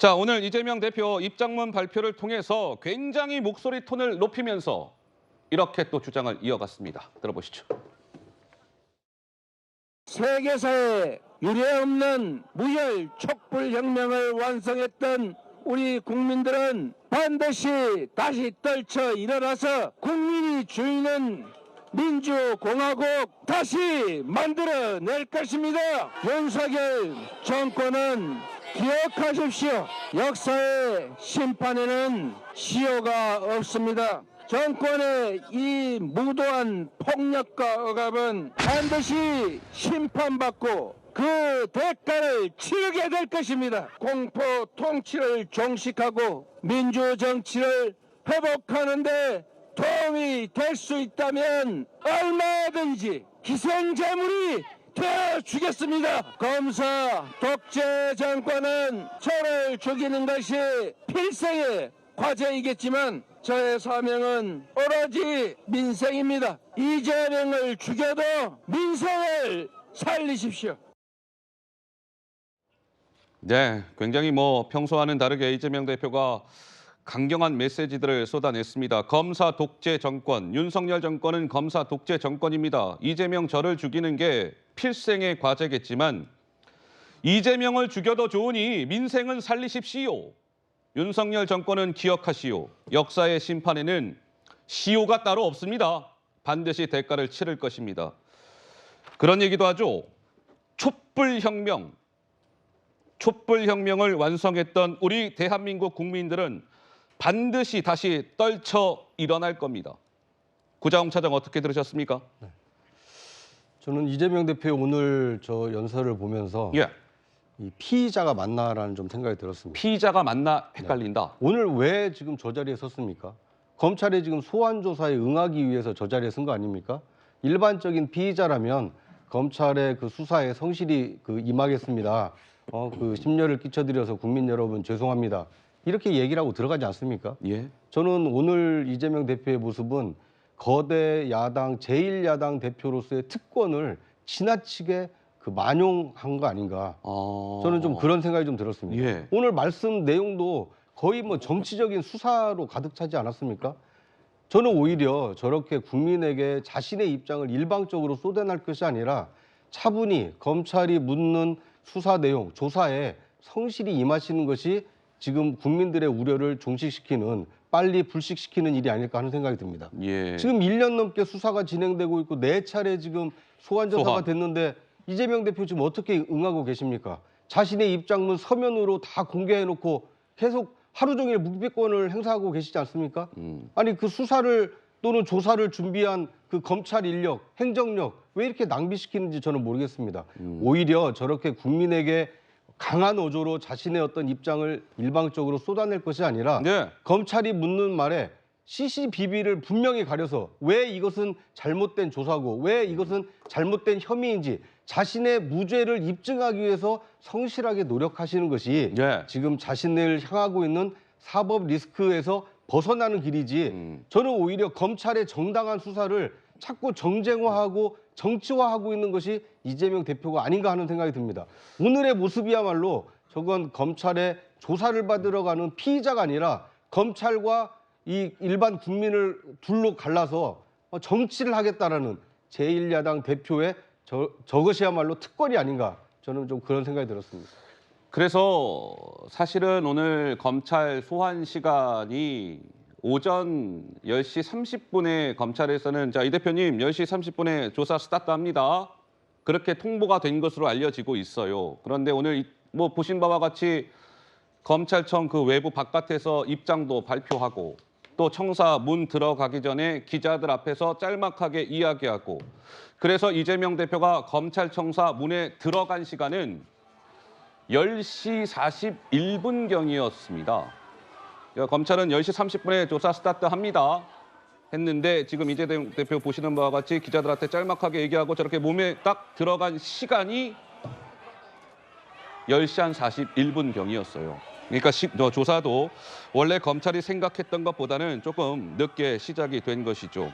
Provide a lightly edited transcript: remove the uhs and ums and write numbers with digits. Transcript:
자, 오늘 이재명 대표 입장문 발표를 통해서 굉장히 목소리 톤을 높이면서 이렇게 또 주장을 이어갔습니다. 들어보시죠. 세계사에 유례없는 무혈 촛불혁명을 완성했던 우리 국민들은 반드시 다시 떨쳐 일어나서 국민이 주인은 민주공화국 다시 만들어낼 것입니다. 윤석열 정권은 기억하십시오. 역사의 심판에는 시효가 없습니다. 정권의 이 무도한 폭력과 억압은 반드시 심판받고 그 대가를 치르게 될 것입니다. 공포 통치를 종식하고 민주정치를 회복하는 데 도움이 될 수 있다면 얼마든지 희생제물이 되어주겠습니다. 검사 독재 정권은 저를 죽이는 것이 필생의 과제이겠지만 저의 사명은 오로지 민생입니다. 이재명을 죽여도 민생을 살리십시오. 네, 굉장히 평소와는 다르게 이재명 대표가 강경한 메시지들을 쏟아냈습니다. 검사 독재 정권, 윤석열 정권은 검사 독재 정권입니다. 이재명 저를 죽이는 게 필생의 과제겠지만 이재명을 죽여도 좋으니 민생은 살리십시오. 윤석열 정권은 기억하시오. 역사의 심판에는 시효가 따로 없습니다. 반드시 대가를 치를 것입니다. 그런 얘기도 하죠. 촛불혁명을 완성했던 우리 대한민국 국민들은 반드시 다시 떨쳐 일어날 겁니다. 구자홍 차장 어떻게 들으셨습니까? 네. 저는 이재명 대표의 오늘 저 연설을 보면서 이 피의자가 맞나라는 좀 생각이 들었습니다. 피의자가 맞나 헷갈린다. 네. 오늘 왜 지금 저 자리에 섰습니까? 검찰이 지금 소환 조사에 응하기 위해서 저 자리에 선 거 아닙니까? 일반적인 피의자라면 검찰의 그 수사에 성실히 임하겠습니다. 그 심려를 끼쳐드려서 국민 여러분 죄송합니다. 이렇게 얘기를 하고 들어가지 않습니까? 예. 저는 오늘 이재명 대표의 모습은 거대 야당, 제1야당 대표로서의 특권을 지나치게 만용한 거 아닌가. 저는 좀 그런 생각이 좀 들었습니다. 예. 오늘 말씀 내용도 거의 정치적인 수사로 가득 차지 않았습니까? 저는 오히려 저렇게 국민에게 자신의 입장을 일방적으로 쏟아낼 것이 아니라 차분히 검찰이 묻는 수사 내용, 조사에 성실히 임하시는 것이 지금 국민들의 우려를 종식시키는, 빨리 불식시키는 일이 아닐까 하는 생각이 듭니다. 예. 지금 1년 넘게 수사가 진행되고 있고 4차례 지금 소환 조사가 됐는데 이재명 대표 지금 어떻게 응하고 계십니까? 자신의 입장문 서면으로 다 공개해놓고 계속 하루 종일 묵비권을 행사하고 계시지 않습니까? 아니 그 수사를 또는 조사를 준비한 그 검찰 인력, 행정력 왜 이렇게 낭비시키는지 저는 모르겠습니다. 오히려 저렇게 국민에게 강한 어조로 자신의 어떤 입장을 일방적으로 쏟아낼 것이 아니라 검찰이 묻는 말에 CCBB를 분명히 가려서 왜 이것은 잘못된 조사고 왜 이것은 잘못된 혐의인지 자신의 무죄를 입증하기 위해서 성실하게 노력하시는 것이 지금 자신을 향하고 있는 사법 리스크에서 벗어나는 길이지 저는 오히려 검찰의 정당한 수사를 자꾸 정쟁화하고 정치화하고 있는 것이 이재명 대표가 아닌가 하는 생각이 듭니다. 오늘의 모습이야말로 저건 검찰의 조사를 받으러 가는 피의자가 아니라 검찰과 이 일반 국민을 둘로 갈라서 정치를 하겠다라는 제1야당 대표의 저것이야말로 특권이 아닌가 저는 좀 그런 생각이 들었습니다. 그래서 사실은 오늘 검찰 소환 시간이 오전 10시 30분에 검찰에서는 이 대표님 10시 30분에 조사 스타트합니다. 그렇게 통보가 된 것으로 알려지고 있어요. 그런데 오늘 보신 바와 같이 검찰청 그 외부 바깥에서 입장도 발표하고 또 청사 문 들어가기 전에 기자들 앞에서 짤막하게 이야기하고 그래서 이재명 대표가 검찰청사 문에 들어간 시간은 10시 41분경이었습니다. 검찰은 10시 30분에 조사 스타트합니다. 했는데 지금 이재명 대표 보시는 바와 같이 기자들한테 짤막하게 얘기하고 저렇게 몸에 딱 들어간 시간이 10시 한 41분경이었어요. 그러니까 조사도 원래 검찰이 생각했던 것보다는 조금 늦게 시작이 된 것이죠.